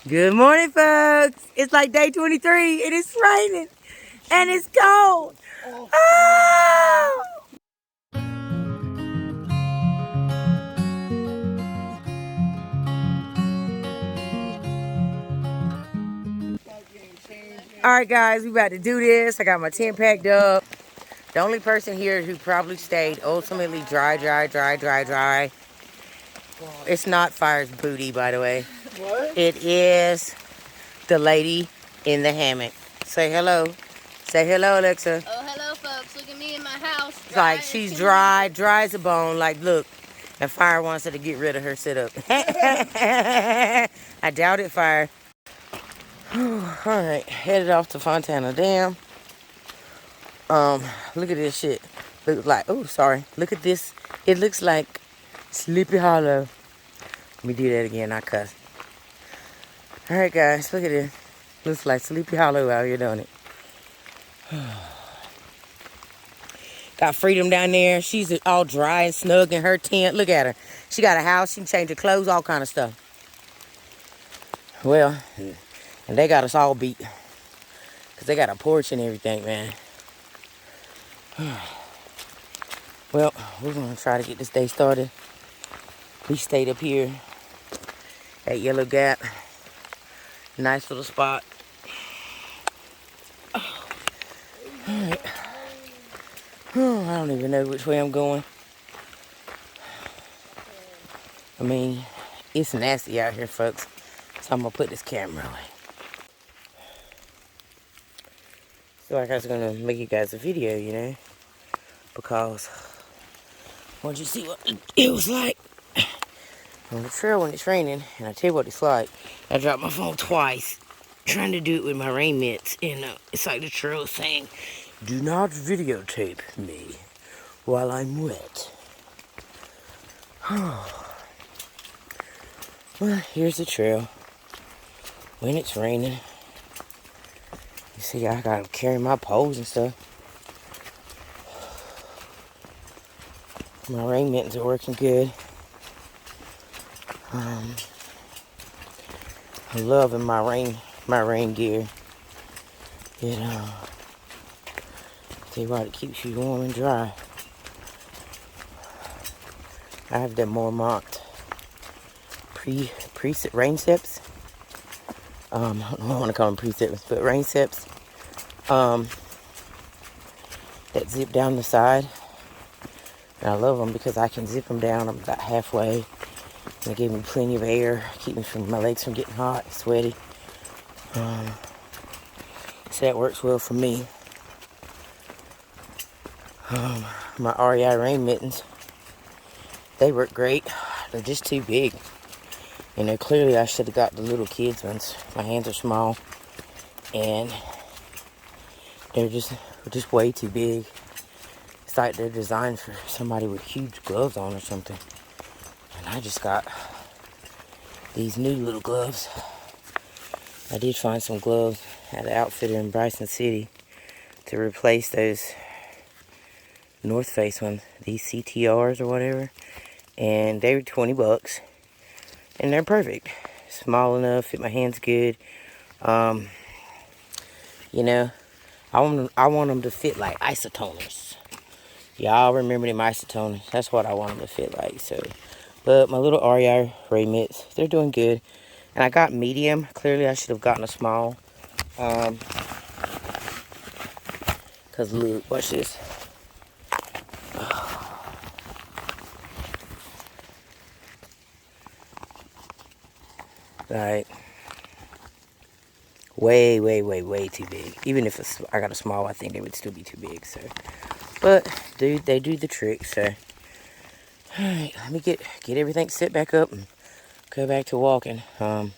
Good morning, folks. It's like day 23 and it's raining and it's cold. Oh! All right, guys, we about to do this. I got my tent packed up. The only person here who probably stayed ultimately dry. It's not Fire's booty, by the way. What? It is the lady in the hammock. Say hello. Say hello, Alexa. Oh, hello, folks. Look at me in my house. It's like she's dry as a bone. Like, look. And Fire wants her to get rid of her sit-up. I doubt it, Fire. Alright, headed off to Fontana Dam. Look at this shit. Look like, oh, sorry. Look at this. It looks like Sleepy Hollow. Let me do that again, I cuss. Alright, guys, look at this. Looks like Sleepy Hollow out here, don't it? Got Freedom down there. She's all dry and snug in her tent. Look at her. She got a house. She can change her clothes, all kind of stuff. Well, and they got us all beat. Because they got a porch and everything, man. Well, we're going to try to get this day started. We stayed up here at Yellow Gap. Nice little spot. Alright. Oh, I don't even know which way I'm going. I mean, it's nasty out here, folks. So I'm going to put this camera away. So like I was going to make you guys a video, you know. Because I want you to see what it was like on the trail when it's raining. And I tell you what it's like. I dropped my phone twice trying to do it with my rain mitts. And it's like the trail saying, do not videotape me while I'm wet. Well, here's the trail when it's raining. You see, I gotta carry my poles and stuff. My rain mittens are working good. I'm loving my rain gear. It tell you what, it keeps you warm and dry. I have them more marked preset rain steps. I don't know if I want to call them presets, but rain steps. That zip down the side. And I love them because I can zip them down about halfway. And they give me plenty of air, keep me from my legs from getting hot and sweaty. So that works well for me. My REI rain mittens, they work great. They're just too big. You know, clearly I should have got the little kids ones. My hands are small. And they're just way too big. It's like they're designed for somebody with huge gloves on or something. And I just got these new little gloves. I did find some gloves at the outfitter in Bryson City to replace those North Face ones, these CTRs or whatever. And they were 20 bucks. And they're perfect. Small enough, fit my hands good. You know, I want them to fit like isotoners. Y'all remember them isotoners? That's what I want them to fit like. So, but my little REI rain mitts, they're doing good. And I got medium. Clearly, I should have gotten a small. Cause look, watch this. Like, way too big. Even if I got a small, I think they would still be too big. So, but dude, they do the trick. So, all right, let me get everything set back up and go back to walking. I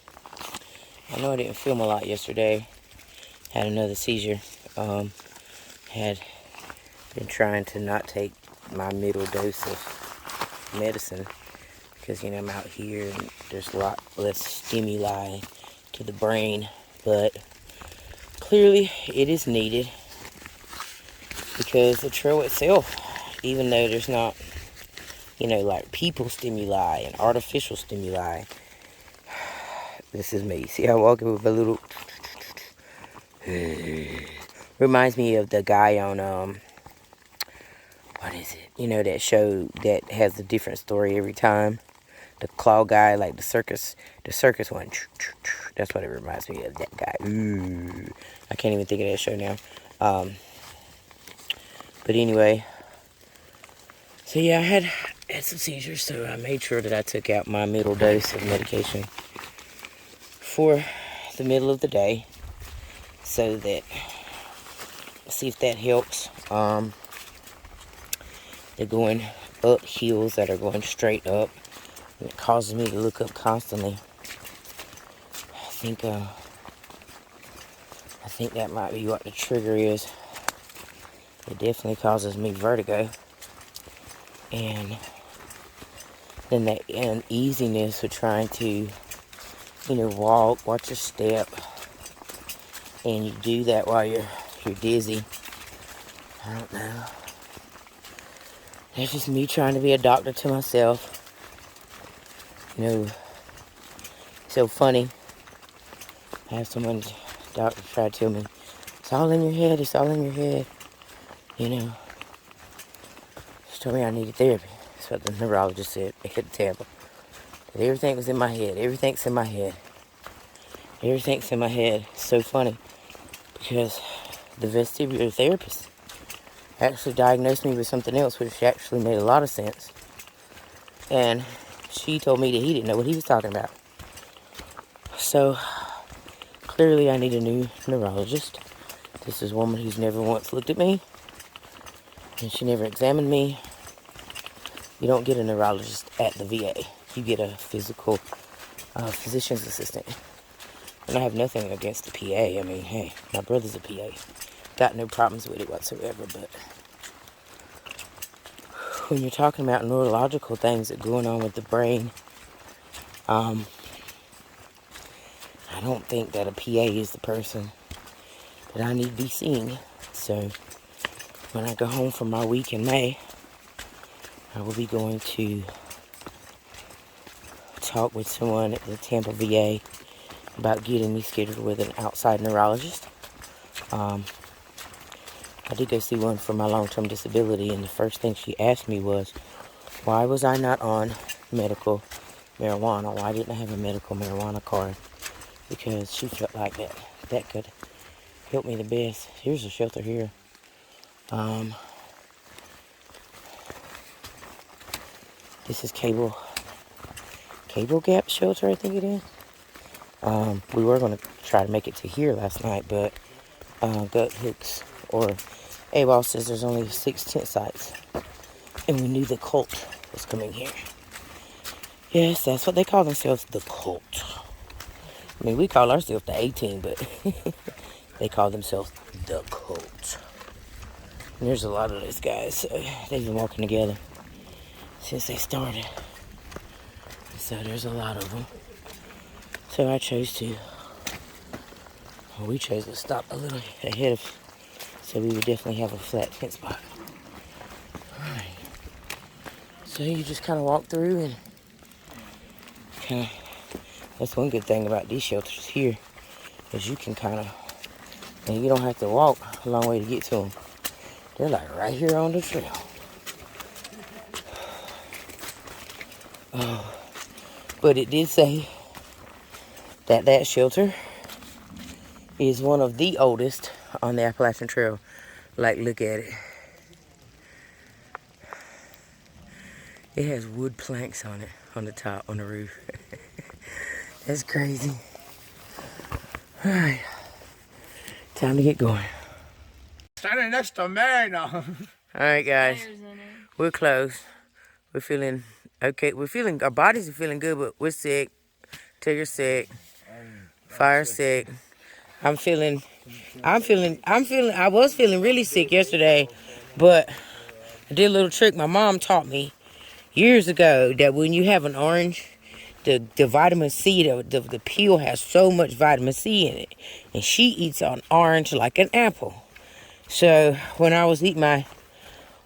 know I didn't film a lot yesterday. Had another seizure. Had been trying to not take my middle dose of medicine. Because, you know, I'm out here and there's a lot less stimuli to the brain. But clearly it is needed. Because the trail itself, even though there's not, you know, like people stimuli and artificial stimuli, This is me. See how I'm walking with a little... Reminds me of the guy on, what is it? You know, that show that has a different story every time? The claw guy, like the circus one. That's what it reminds me of, that guy. Ooh, I can't even think of that show now. But anyway, so yeah, I had some seizures, so I made sure that I took out my middle dose of medication for the middle of the day, so that, see if that helps. They're going up hills that are going straight up, and it causes me to look up constantly. I think that might be what the trigger is. It definitely causes me vertigo. And then that uneasiness with trying to, you know, walk, watch your step. And you do that while you're dizzy. I don't know. That's just me trying to be a doctor to myself. You know, so funny. I have someone, doctor, try to tell me, it's all in your head, it's all in your head. You know, she told me I needed therapy. That's what the neurologist said at Tampa. That everything was in my head. Everything's in my head. Everything's in my head. It's so funny, because the vestibular therapist actually diagnosed me with something else, which actually made a lot of sense. And she told me that he didn't know what he was talking about. So, clearly I need a new neurologist. This is a woman who's never once looked at me, and she never examined me. You don't get a neurologist at the VA. You get a physical physician's assistant. And I have nothing against the PA. I mean, hey, my brother's a PA. Got no problems with it whatsoever, but when you're talking about neurological things that are going on with the brain, I don't think that a PA is the person that I need to be seeing. So when I go home from my week in May, I will be going to talk with someone at the Tampa VA about getting me scheduled with an outside neurologist. I did go see one for my long-term disability, and the first thing she asked me was, why was I not on medical marijuana? Why didn't I have a medical marijuana card? Because she felt like that could help me the best. Here's a shelter here. This is Cable Gap Shelter, I think it is. We were going to try to make it to here last night, but Gut Hooks or AWOL says there's only 6 tent sites, and we knew the cult was coming here. Yes, that's what they call themselves, the cult. I mean, we call ourselves the A-Team, but they call themselves the cult. And there's a lot of those guys, so they've been walking together since they started. So there's a lot of them. So we chose to stop a little ahead of, so we would definitely have a flat tent spot. Alright. So you just kind of walk through and that's one good thing about these shelters here, is you can and you don't have to walk a long way to get to them. They're like right here on the trail. But it did say that shelter is one of the oldest on the Appalachian Trail. Like, look at it. It has wood planks on it, on the top, on the roof. That's crazy. Alright. Time to get going. Standing next to me now. Alright, guys. We're close. We're feeling okay. Our bodies are feeling good, but we're sick. Tigger's sick. Fire's sick. I was feeling really sick yesterday, but I did a little trick my mom taught me years ago, that when you have an orange, the vitamin C, the peel has so much vitamin C in it, and she eats an orange like an apple. So when I was eating my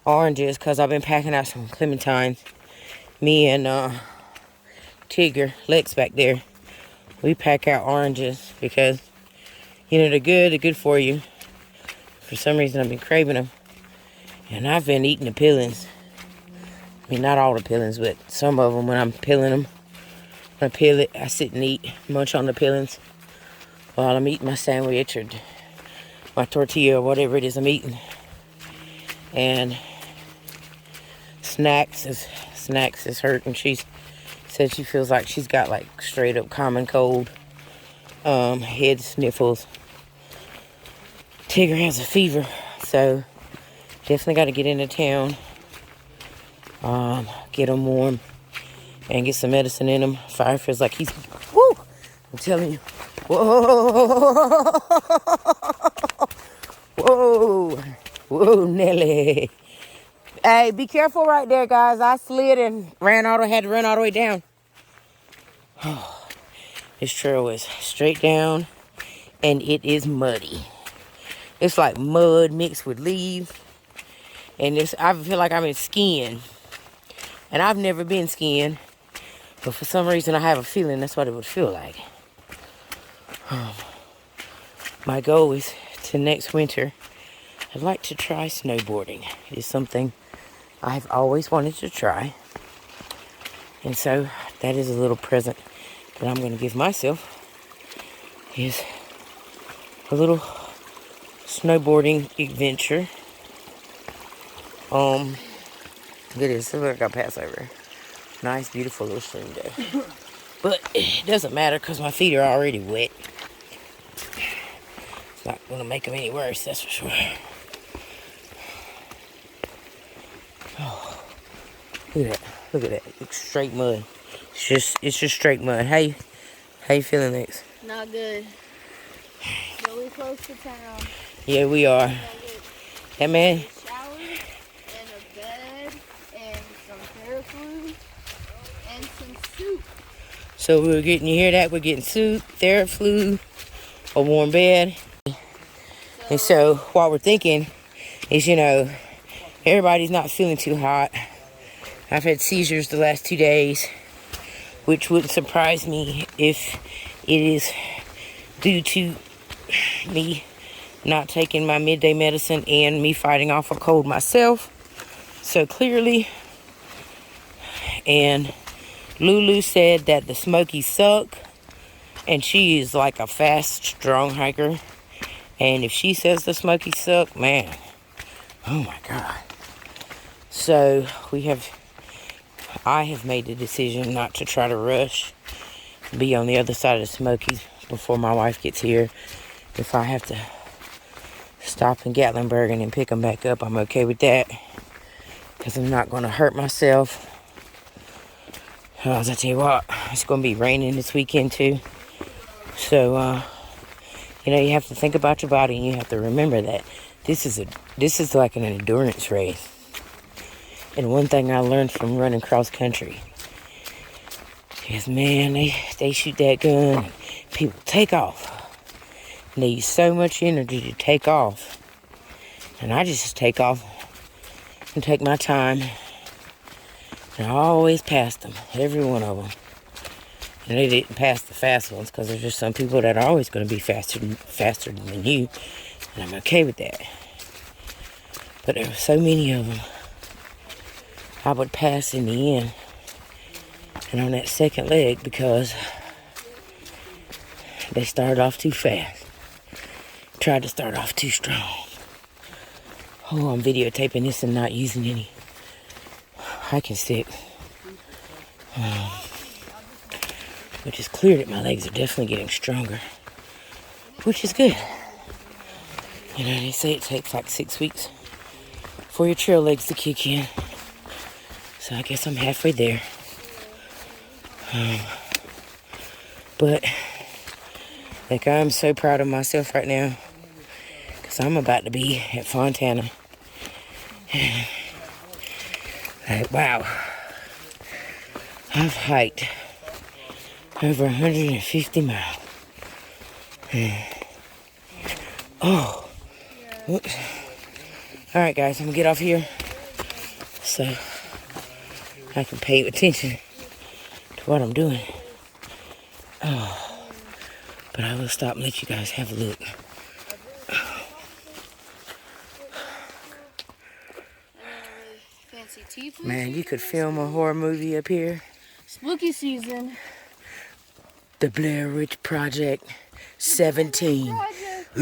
oranges, because I've been packing out some clementines, me and Tigger, Lex back there, we pack out oranges because, you know, they're good for you. For some reason, I've been craving them. And I've been eating the peelings. I mean, not all the peelings, but some of them when I'm peeling them. When I peel it, I sit and eat, munch on the peelings while I'm eating my sandwich or my tortilla or whatever it is I'm eating. And Snacks is hurting. She said she feels like she's got like straight up common cold, head sniffles. Tigger has a fever, so definitely got to get into town, get them warm, and get some medicine in them. Fire feels like he's, woo! I'm telling you, whoa, whoa, whoa, Nelly. Hey, be careful right there, guys. I slid and had to run all the way down. Oh, this trail is straight down, and it is muddy. It's like mud mixed with leaves. And I feel like I'm in skiing. And I've never been skiing. But for some reason, I have a feeling that's what it would feel like. My goal is to next winter, I'd like to try snowboarding. It is something I've always wanted to try. And so that is a little present that I'm going to give myself. Is a little snowboarding adventure. Look at this. Look like I pass over. Nice, beautiful little stream there. But it doesn't matter because my feet are already wet. It's not going to make them any worse, that's for sure. Oh, look at that. Look at that. It's straight mud. It's just straight mud. How you feeling, Lex? Not good. Really close to town. Yeah, we are. That man. A shower and a bed and some Thru and some soup. So you hear that? We're getting soup, Thru, a warm bed. And so what we're thinking is, you know, everybody's not feeling too hot. I've had seizures the last 2 days, which wouldn't surprise me if it is due to me not taking my midday medicine and me fighting off a cold myself. So clearly, and Lulu said that the Smokies suck, and she is like a fast, strong hiker. And if she says the Smokies suck, man, oh my God. So I have made the decision not to try to rush, be on the other side of the Smokies before my wife gets here. If I have to stop in Gatlinburg and then pick them back up, I'm okay with that, because I'm not going to hurt myself. As I tell you what, it's going to be raining this weekend too. So, you know, you have to think about your body, and you have to remember that this is like an endurance race. And one thing I learned from running cross country is, man, they shoot that gun, and people take off. And they use so much energy to take off. And I just take off and take my time. And I always passed them, every one of them. And they didn't pass the fast ones, because there's just some people that are always going to be faster than you. And I'm okay with that. But there were so many of them I would pass in the end. And on that second leg, because they started off too fast. Tried to start off too strong. Oh, I'm videotaping this and not using any hiking sticks. Which is clear that my legs are definitely getting stronger. Which is good. You know, they say it takes like 6 weeks for your trail legs to kick in. So I guess I'm halfway there. But like, I'm so proud of myself right now, because I'm about to be at Fontana. Like, wow. I've hiked over 150 miles. Oh. Whoops. All right, guys, I'm gonna get off here so I can pay attention to what I'm doing. Oh. But I will stop and let you guys have a look. Fancy tea, please. Man, you could film a horror movie up here. Spooky season. The Blair Witch Project 17. That's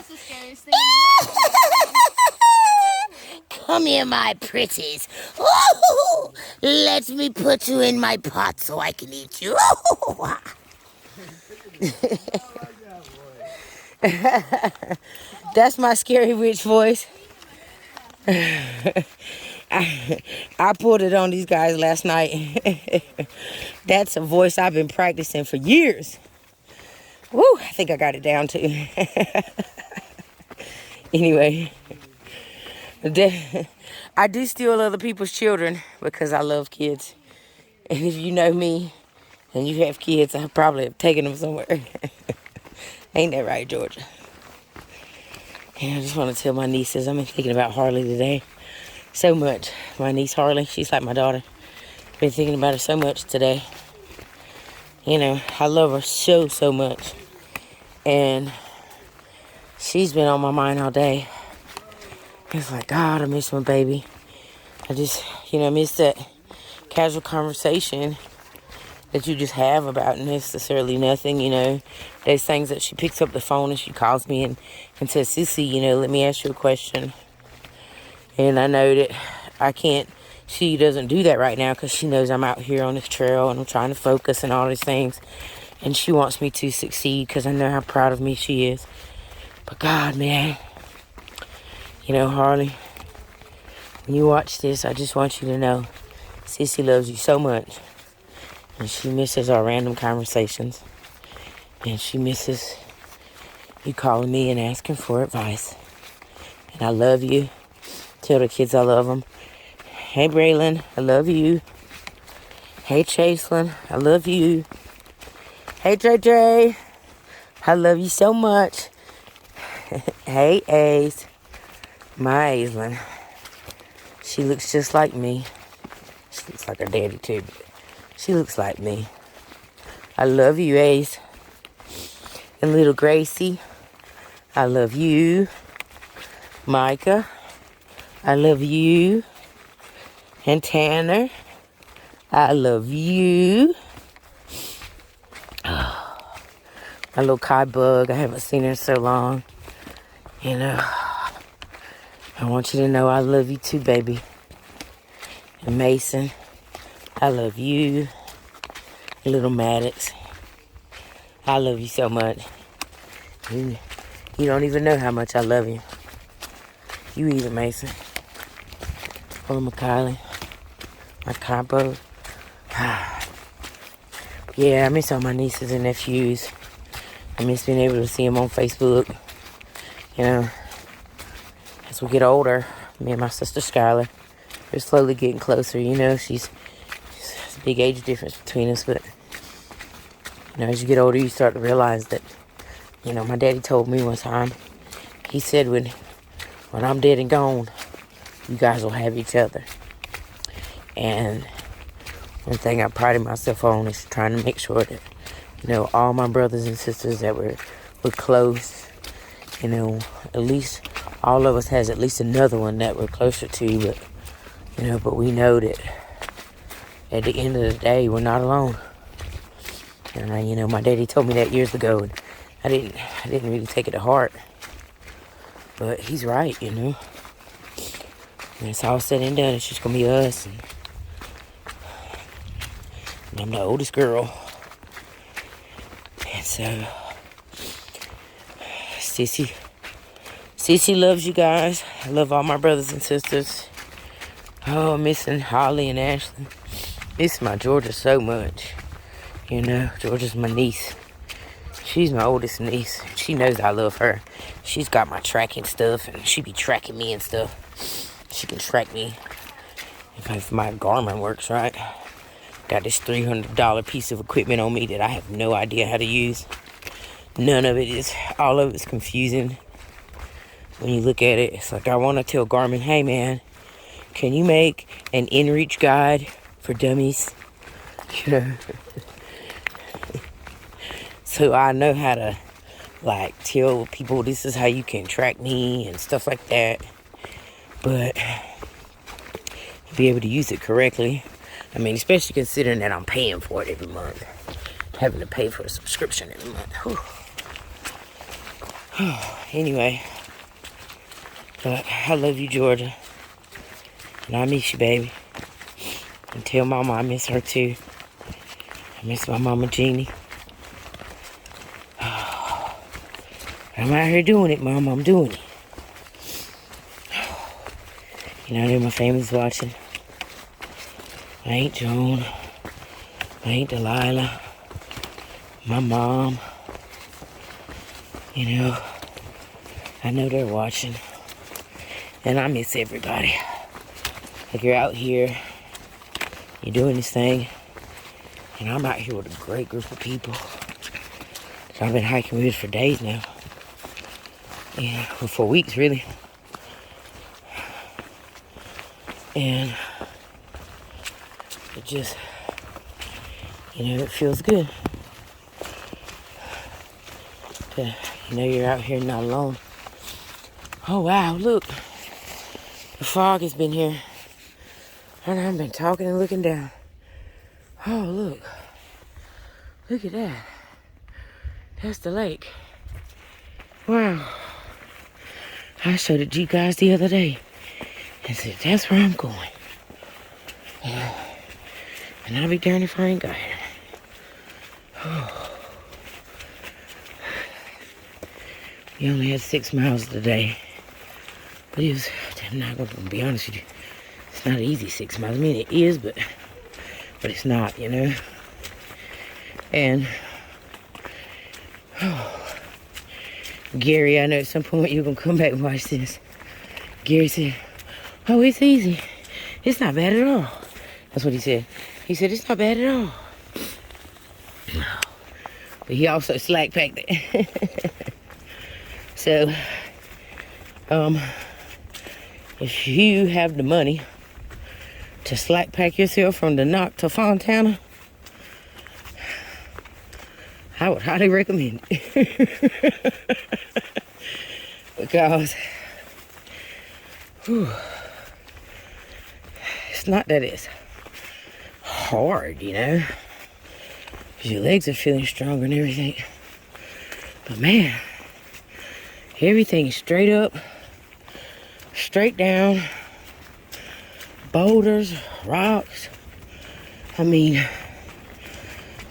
the scariest thing in the world. Come here, my pretties. Ooh, let me put you in my pot so I can eat you. That's my scary witch voice. I pulled it on these guys last night. That's a voice I've been practicing for years. Woo, I think I got it down too. Anyway, I do steal other people's children because I love kids. And if you know me and you have kids, I probably have taken them somewhere. Ain't that right, Georgia? And I just want to tell my nieces, I've been thinking about Harley today so much. My niece Harley, she's like my daughter. Been thinking about her so much today. You know, I love her so, so much. And she's been on my mind all day. It's like, God, I miss my baby. I just, miss that casual conversation that you just have about necessarily nothing, There's things that she picks up the phone and she calls me and says, Sissy, let me ask you a question. And I know that she doesn't do that right now because she knows I'm out here on this trail and I'm trying to focus and all these things. And she wants me to succeed because I know how proud of me she is. But God, man, Harley, when you watch this, I just want you to know Sissy loves you so much. And she misses our random conversations. And she misses you calling me and asking for advice. And I love you. Tell the kids I love them. Hey, Braylon, I love you. Hey, Chaselyn, I love you. Hey, Dre, I love you so much. Hey, Ace, my Aislinn. She looks just like me. She looks like her daddy, too. But she looks like me. I love you, Ace. And little Gracie, I love you. Micah, I love you. And Tanner, I love you. Oh, my little Kai bug, I haven't seen her in so long. I want you to know I love you too, baby. And Mason, I love you. Little Maddox, I love you so much. You don't even know how much I love you. You either, Mason. Oh, Kylie. My combo. Yeah, I miss all my nieces and nephews. I miss being able to see them on Facebook. As we get older, me and my sister Skylar, we're slowly getting closer. She's a big age difference between us, but as you get older, you start to realize that, my daddy told me one time, he said, when I'm dead and gone, you guys will have each other. And one thing I prided myself on is trying to make sure that, all my brothers and sisters that we're close, at least all of us has at least another one that we're closer to, but we know that at the end of the day, we're not alone. And my daddy told me that years ago, and I didn't really take it to heart. But he's right, When it's all said and done, it's just gonna be us. And I'm the oldest girl. And so, Sissy loves you guys. I love all my brothers and sisters. Oh, I'm missing Holly and Ashley. Miss my Georgia so much. Georgia's my niece. She's my oldest niece. She knows I love her. She's got my tracking stuff, and she be tracking me and stuff. She can track me if my Garmin works right. Got this $300 piece of equipment on me that I have no idea how to use. All of it's confusing. When you look at it, it's like I want to tell Garmin, hey man, can you make an inReach guide for dummies? So I know how to, like, tell people this is how you can track me and stuff like that. But to be able to use it correctly, I mean, especially considering that I'm paying for it every month. Having to pay for a subscription every month. Anyway, but I love you, Georgia. And I miss you, baby. And tell Mama I miss her, too. I miss my Mama Jeannie. I'm out here doing it, Mama. I'm doing it. You know, my family's watching. My Aunt Joan. My Aunt Delilah. My mom. You know, I know they're watching. And I miss everybody. Like, you're out here. You're doing this thing. And I'm out here with a great group of people. I've been hiking with for days now. Yeah, well, for weeks, really. And it just, you know, it feels good. To, you know, you're out here not alone. Oh, wow, look. The fog has been here. And I've been talking and looking down. Oh, look. Look at that. That's the lake. Wow. I showed it to you guys the other day and said, that's where I'm going. Yeah. And I'll be darned if I ain't got here. Oh. We only had 6 miles today. But it was, I'm not going to be honest with you. It's not an easy 6 miles. I mean, it is, but it's not, you know. And, oh. Gary, I know at some point you're going to come back and watch this. Gary said, oh, it's easy. It's not bad at all. That's what he said. He said, it's not bad at all. But he also slack packed it. So, if you have the money to slack pack yourself from the Knock to Fontana, I would highly recommend it. Because it's not that it's hard, you know. Because your legs are feeling stronger and everything. But man, everything is straight up, straight down, boulders, rocks. I mean,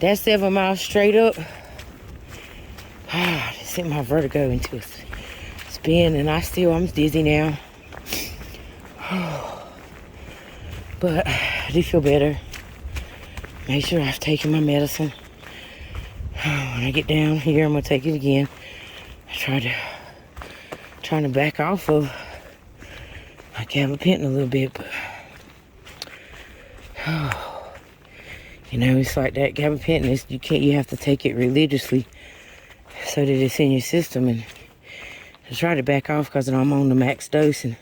that 7 miles straight up, it sent my vertigo into a spin, and I'm dizzy now. But I do feel better. Make sure I've taken my medicine. When I get down here, I'm gonna take it again. Trying to back off of my gabapentin a little bit, but you know, it's like that gabapentin. You have to take it religiously so that it's in your system, and I try to back off because I'm on the max dose, and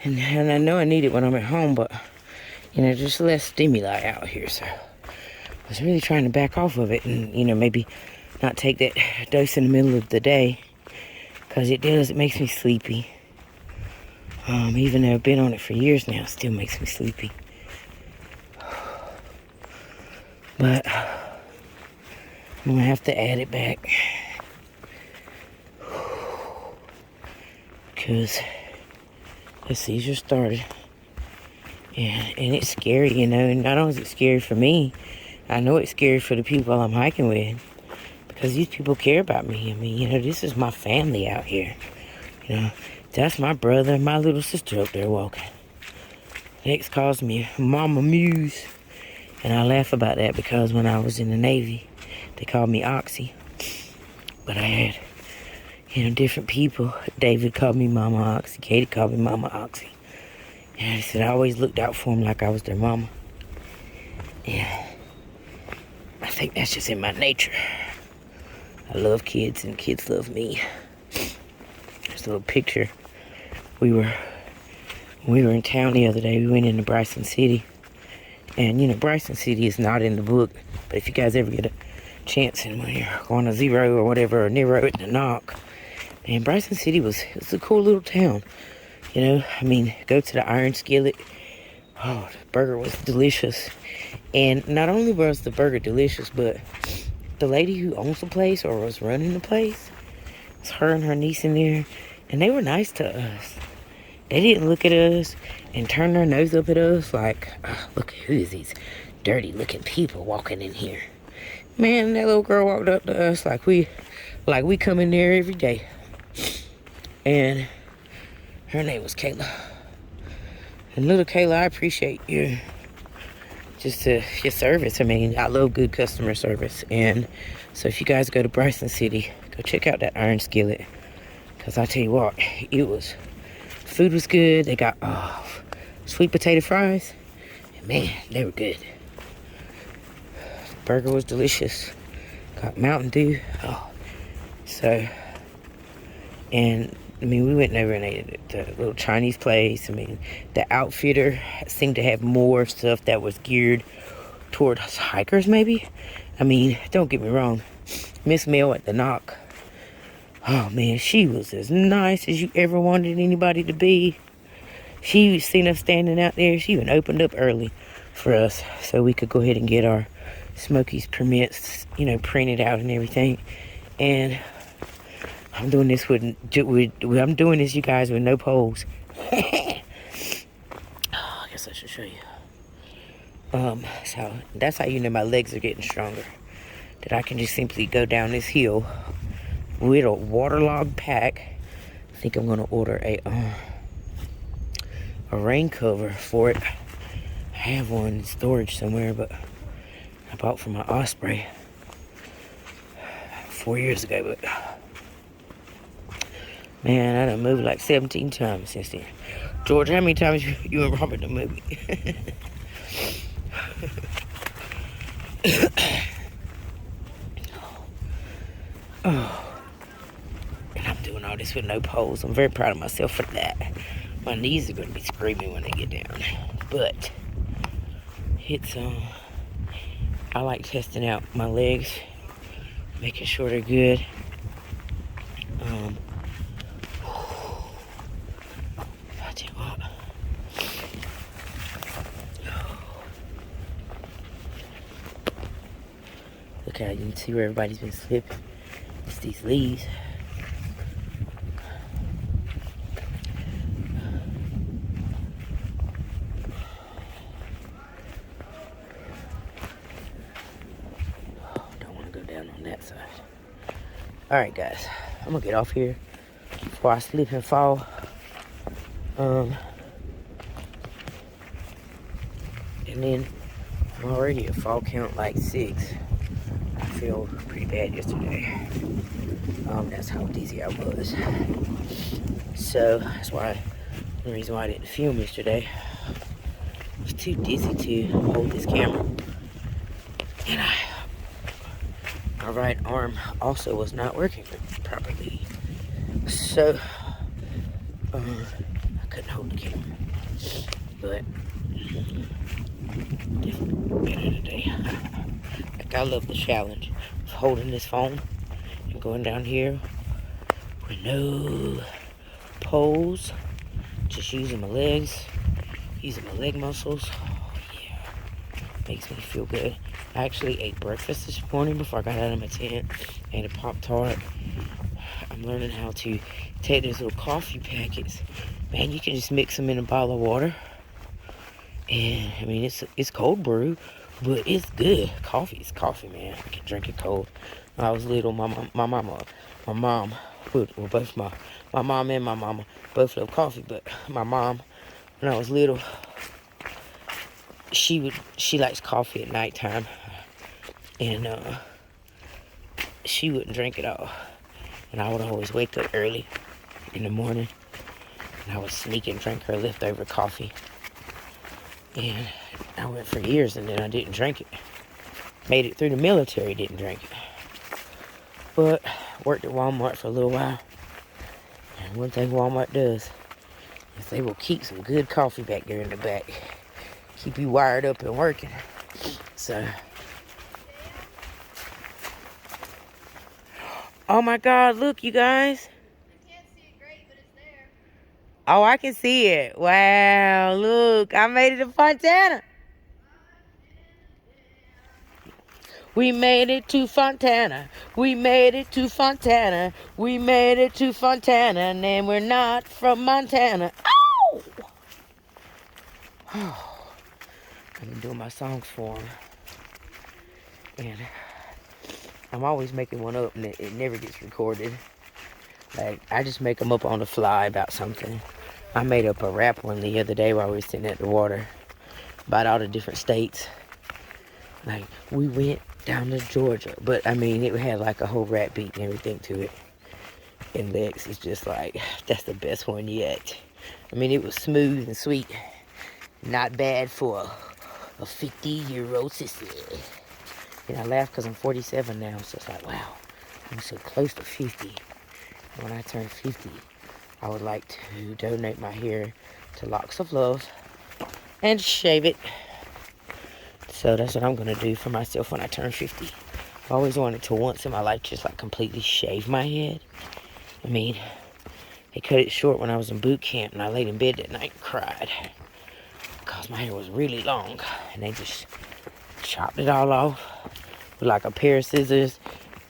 I know I need it when I'm at home, but you know, there's less stimuli out here, so I was really trying to back off of it, and you know, maybe not take that dose in the middle of the day, because it makes me sleepy. Even though I've been on it for years now, it still makes me sleepy. But I'm gonna have to add it back, because the seizure started. And it's scary, you know, and not only is it scary for me, I know it's scary for the people I'm hiking with, because these people care about me. I mean, you know, this is my family out here. You know, that's my brother, my little sister up there walking. Lex calls me Mama Muse, and I laugh about that because when I was in the Navy, they called me Oxy. But I had, you know, different people. David called me Mama Oxy. Katie called me Mama Oxy. And I said I always looked out for them like I was their mama. Yeah. I think that's just in my nature. I love kids and kids love me. There's a little picture. We were in town the other day. We went into Bryson City. And, you know, Bryson City is not in the book. But if you guys ever get a chancing when you're going to zero or whatever, or Nero at the knock. And Bryson City it's a cool little town. You know, I mean, go to the Iron Skillet. Oh, the burger was delicious. And not only was the burger delicious, but the lady who owns the place or was running the place, it's her and her niece in there, and they were nice to us. They didn't look at us and turn their nose up at us like, oh, look, who is these dirty looking people walking in here? Man, that little girl walked up to us like we come in there every day. And her name was Kayla. And little Kayla, I appreciate you. Just your service. I mean, I love good customer service. And so if you guys go to Bryson City, go check out that Iron Skillet. Because I tell you what, food was good. They got sweet potato fries. And man, they were good. The burger was delicious. Got Mountain Dew. Oh, so, and I mean, we went over and ate at the little Chinese place. I mean, the Outfitter seemed to have more stuff that was geared toward hikers, maybe. I mean, don't get me wrong. Miss Mel at the knock. Oh, man, she was as nice as you ever wanted anybody to be. She seen us standing out there. She even opened up early for us so we could go ahead and get our Smokies permits, you know, printed out and everything. And I'm doing this I'm doing this, you guys, with no poles. I guess I should show you. So that's how you know my legs are getting stronger. That I can just simply go down this hill with a waterlogged pack. I think I'm gonna order a rain cover for it. I have one in storage somewhere, but I bought from my Osprey 4 years ago, but man, I done moved like 17 times since then. George, how many times you and Robert done moved? Oh. And I'm doing all this with no poles. I'm very proud of myself for that. My knees are going to be screaming when they get down. But it's, I like testing out my legs, making sure they're good. Look how you can see where everybody's been slipping. It's these leaves. Don't want to go down on that side. Alright guys, I'm gonna get off here before I slip and fall. And then I'm already at fall count like 6. I feel pretty bad yesterday. That's how dizzy I was. So that's why the reason why I didn't film yesterday. I was too dizzy to hold this camera. And my right arm also was not working properly. So I couldn't hold the camera. But definitely better today. Like, I love the challenge of holding this phone and going down here with no poles, just using my legs, using my leg muscles. Oh yeah, makes me feel good. I actually ate breakfast this morning before I got out of my tent. I ate a Pop-Tart. I'm learning how to take those little coffee packets. Man, you can just mix them in a bottle of water. And I mean, it's cold brew, but it's good. Coffee is coffee, man. I can drink it cold. When I was little, my mom, both my mom and my mama both love coffee, but my mom, when I was little, she likes coffee at nighttime, and she wouldn't drink it all. And I would always wake up early in the morning, and I would sneak and drink her leftover coffee. And I went for years, and then I didn't drink it. Made it through the military, didn't drink it. But worked at Walmart for a little while. And one thing Walmart does is they will keep some good coffee back there in the back. Keep you wired up and working. So Oh my God, look, you guys. I can't see it great, but it's there. Oh, I can see it. Wow, look, I made it to Fontana. We made it to Fontana. We made it to Fontana. We made it to Fontana, and we're not from Montana. Ow! Oh, I've been doing my songs for him. And I'm always making one up, and it never gets recorded. Like, I just make them up on the fly about something. I made up a rap one the other day while we were sitting at the water about all the different states. Like, we went down to Georgia, but I mean, it had like a whole rap beat and everything to it. And Lex is just like, that's the best one yet. I mean, it was smooth and sweet. Not bad for a 50-year-old sissy. And I laugh because I'm 47 now, so it's like, wow, I'm so close to 50. When I turn 50, I would like to donate my hair to Locks of Love and shave it. So that's what I'm going to do for myself when I turn 50. I've always wanted to once in my life just like completely shave my head. I mean, they cut it short when I was in boot camp and I laid in bed that night and cried. Because my hair was really long and they just chopped it all off with like a pair of scissors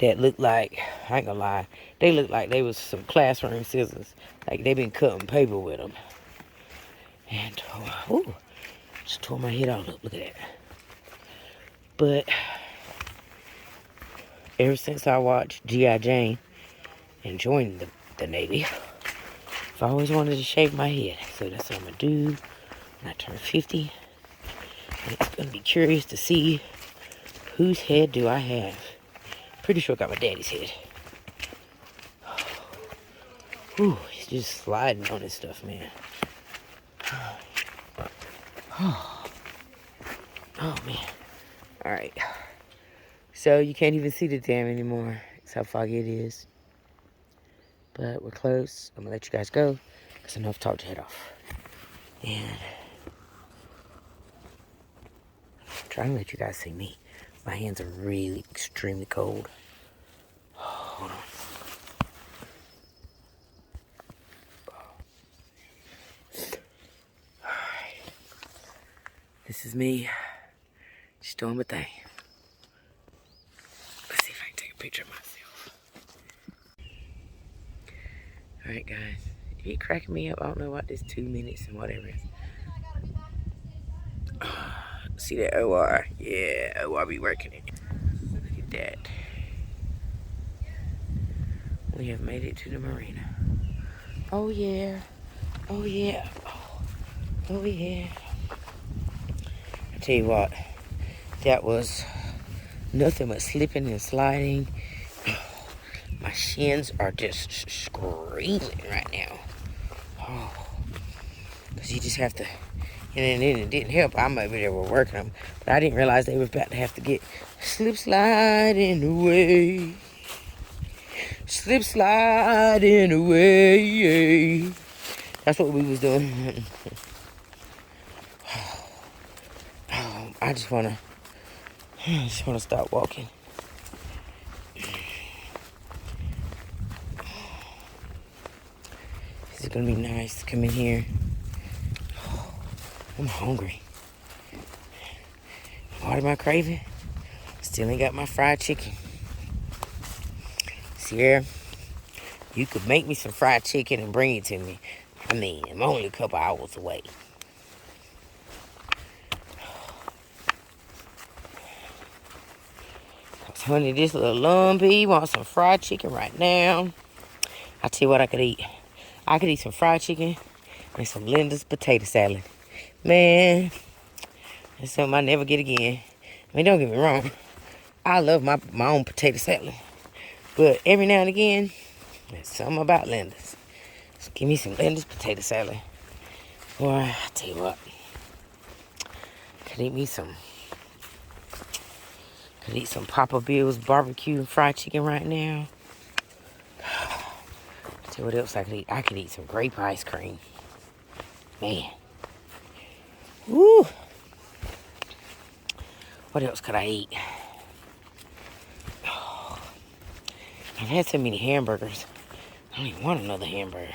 that looked like, I ain't gonna lie, they looked like they was some classroom scissors. Like they been cutting paper with them. And, ooh, just tore my head all up. Look at that. But ever since I watched G.I. Jane and joined the Navy, I've always wanted to shave my head. So that's what I'm gonna do when I turn 50. And it's gonna be curious to see whose head do I have. Pretty sure I got my daddy's head. Whew, he's just sliding on this stuff, man. Oh, man. Alright. So you can't even see the dam anymore. That's how foggy it is. But we're close. I'm gonna let you guys go because I know I've talked your head off. And I'm trying to let you guys see me. My hands are really extremely cold. Hold on. Alright. This is me just doing my thing. Let's see if I can take a picture of myself. Alright, guys. You're cracking me up. I don't know what this 2 minutes and whatever is. See that OR? Yeah, OR be working it. Look at that. We have made it to the marina. Oh yeah. Oh yeah. Oh yeah. I tell you what, that was nothing but slipping and sliding. My shins are just screaming right now. Oh, because you just have to, and then it didn't help. I'm over there working them, but I didn't realize they were about to have to get slip sliding away. Slip sliding away. That's what we was doing. I just wanna stop walking. Is it gonna be nice to come in here? I'm hungry. What am I craving? Still ain't got my fried chicken. Sierra, you could make me some fried chicken and bring it to me. I mean, I'm only a couple hours away. Cause honey, this little lumpy wants some fried chicken right now. I'll tell you what I could eat. I could eat some fried chicken and some Linda's potato salad. Man, that's something I never get again. I mean, don't get me wrong. I love my own potato salad. But every now and again, there's something about Linda's. So give me some Linda's potato salad. Boy, I tell you what. Could eat some Papa Bill's barbecue and fried chicken right now. Tell you what else I could eat. I could eat some grape ice cream. Man. Woo. What else could I eat? I've had so many hamburgers. I don't even want another hamburger.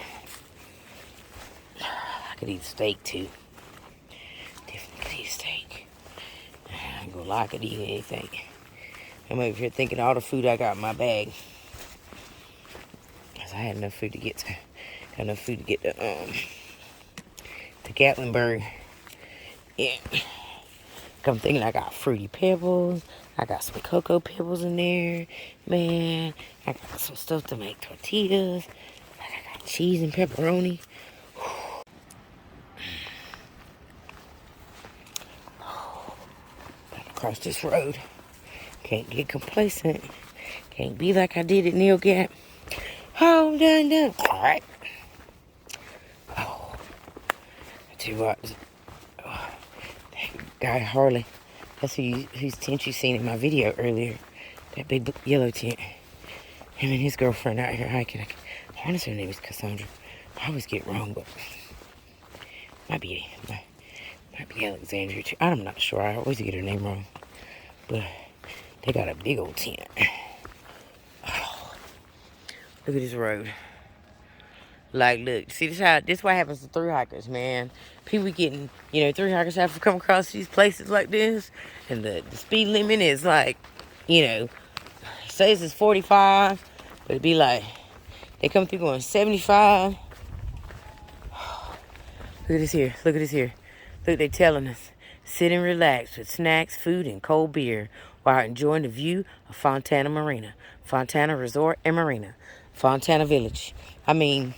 I could eat steak too. Definitely could eat steak. I ain't gonna lie, I could eat anything. I'm over here thinking all the food I got in my bag. Cause I had enough food to get to, got enough food to get to Gatlinburg. Yeah. I'm thinking I got Fruity Pebbles. I got some Cocoa Pebbles in there. Man, I got some stuff to make tortillas. I got cheese and pepperoni. Gotta cross this road. Can't get complacent. Can't be like I did at Neil Gap. Oh, I'm done. All right. Oh, I tell you what. Guy Harley, that's whose tent you seen in my video earlier. That big yellow tent. Him and his girlfriend out here hiking. I want to say her name is Cassandra. I always get it wrong, but might be Alexandria too. I'm not sure. I always get her name wrong. But they got a big old tent. Oh, look at this road. Like, look, see, this what happens to thru hikers, man. People getting, thru hikers have to come across these places like this, and the speed limit is like, it says it's 45, but it'd be like, they come through going 75. Look at this here, Look, they telling us, sit and relax with snacks, food, and cold beer while enjoying the view of Fontana Marina, Fontana Resort and Marina, Fontana Village. I mean,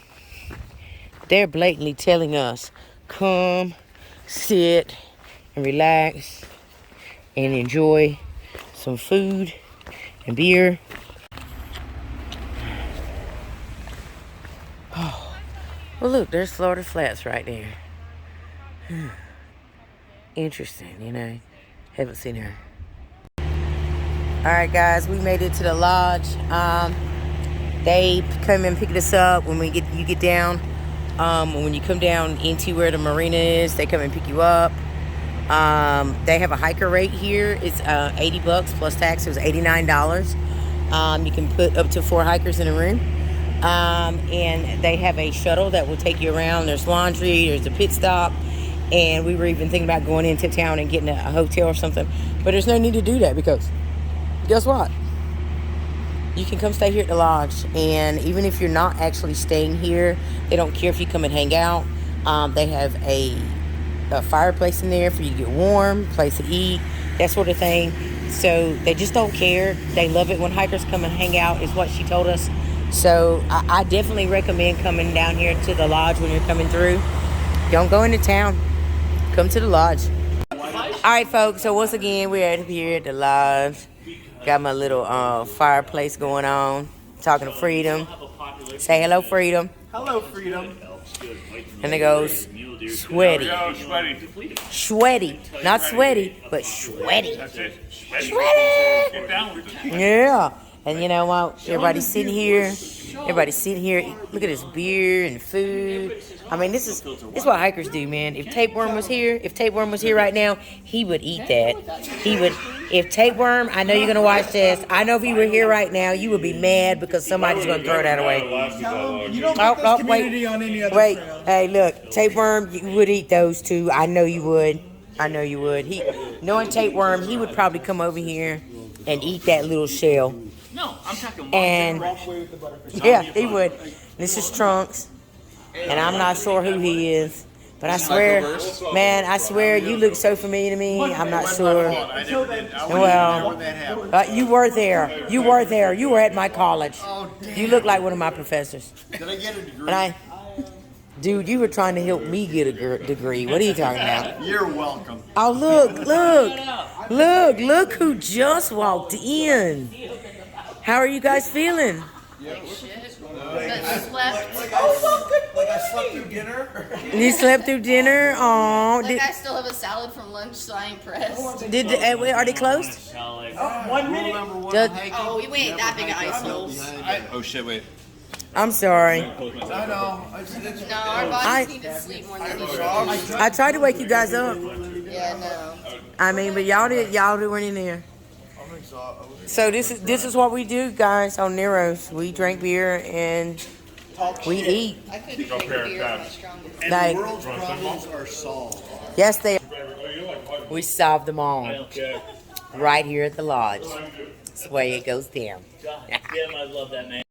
they're blatantly telling us, come, sit, and relax, and enjoy some food and beer. Oh, well, look, there's Florida Flats right there. Interesting, Haven't seen her. All right, guys, we made it to the lodge. They come and pick us up when you get down. When you come down into where the marina is, they come and pick you up. They have a hiker rate here. It's $80 plus tax. It was $89. You can put up to 4 hikers in a room. And they have a shuttle that will take you around. There's laundry. There's a pit stop. And we were even thinking about going into town and getting a hotel or something. But there's no need to do that because guess what? You can come stay here at the lodge, and even if you're not actually staying here, they don't care if you come and hang out. They have a fireplace in there for you to get warm, place to eat, that sort of thing. So they just don't care. They love it when hikers come and hang out, is what she told us. So I definitely recommend coming down here to the lodge when you're coming through. Don't go into town. Come to the lodge. All right, folks. So once again, we're here at the lodge. Got my little fireplace going on. Talking to Freedom. Say hello, Freedom. Hello, Freedom. And it goes sweaty. Sweaty. Not sweaty, but sweaty. Sweaty. Yeah. And you know what? Everybody's sitting here. Look at this beer and food. I mean, this is what hikers do, man. If Tapeworm was here right now, he would eat that. He would. If Tapeworm, I know you're gonna watch this. I know if he were here right now, you would be mad because somebody's gonna throw that away. Wait. Hey, look, Tapeworm, you would eat those too. I know you would. Knowing Tapeworm, he would probably come over here and eat that little shell. No, I'm talking. And yeah, he would. This is Trunks. And I'm not sure who he is. But I swear, you look so familiar to me. I'm not sure. Well, you were there. You were at my college. You look like one of my professors. Did I get a degree? Dude, you were trying to help me get a degree. What are you talking about? You're welcome. Oh, look who just walked in. How are you guys feeling? I slept through dinner. You slept through dinner? Aw. I still have a salad from lunch, so I ain't pressed. Are they closed? 1 minute. Oh, we ain't that big of ice holes. Oh shit! Wait. I'm sorry. I know. No, our bodies need to sleep more than they should. I tried to wake you guys up. Yeah, no. I mean, but y'all weren't in there. So this is what we do, guys, on Nero's. We drink beer and we eat. I couldn't drink beer on my strongest. And Like- the world's problems are solved. Yes, they. We solved them all I don't care. right here at the lodge. That's the way it goes down. Damn, I love that man.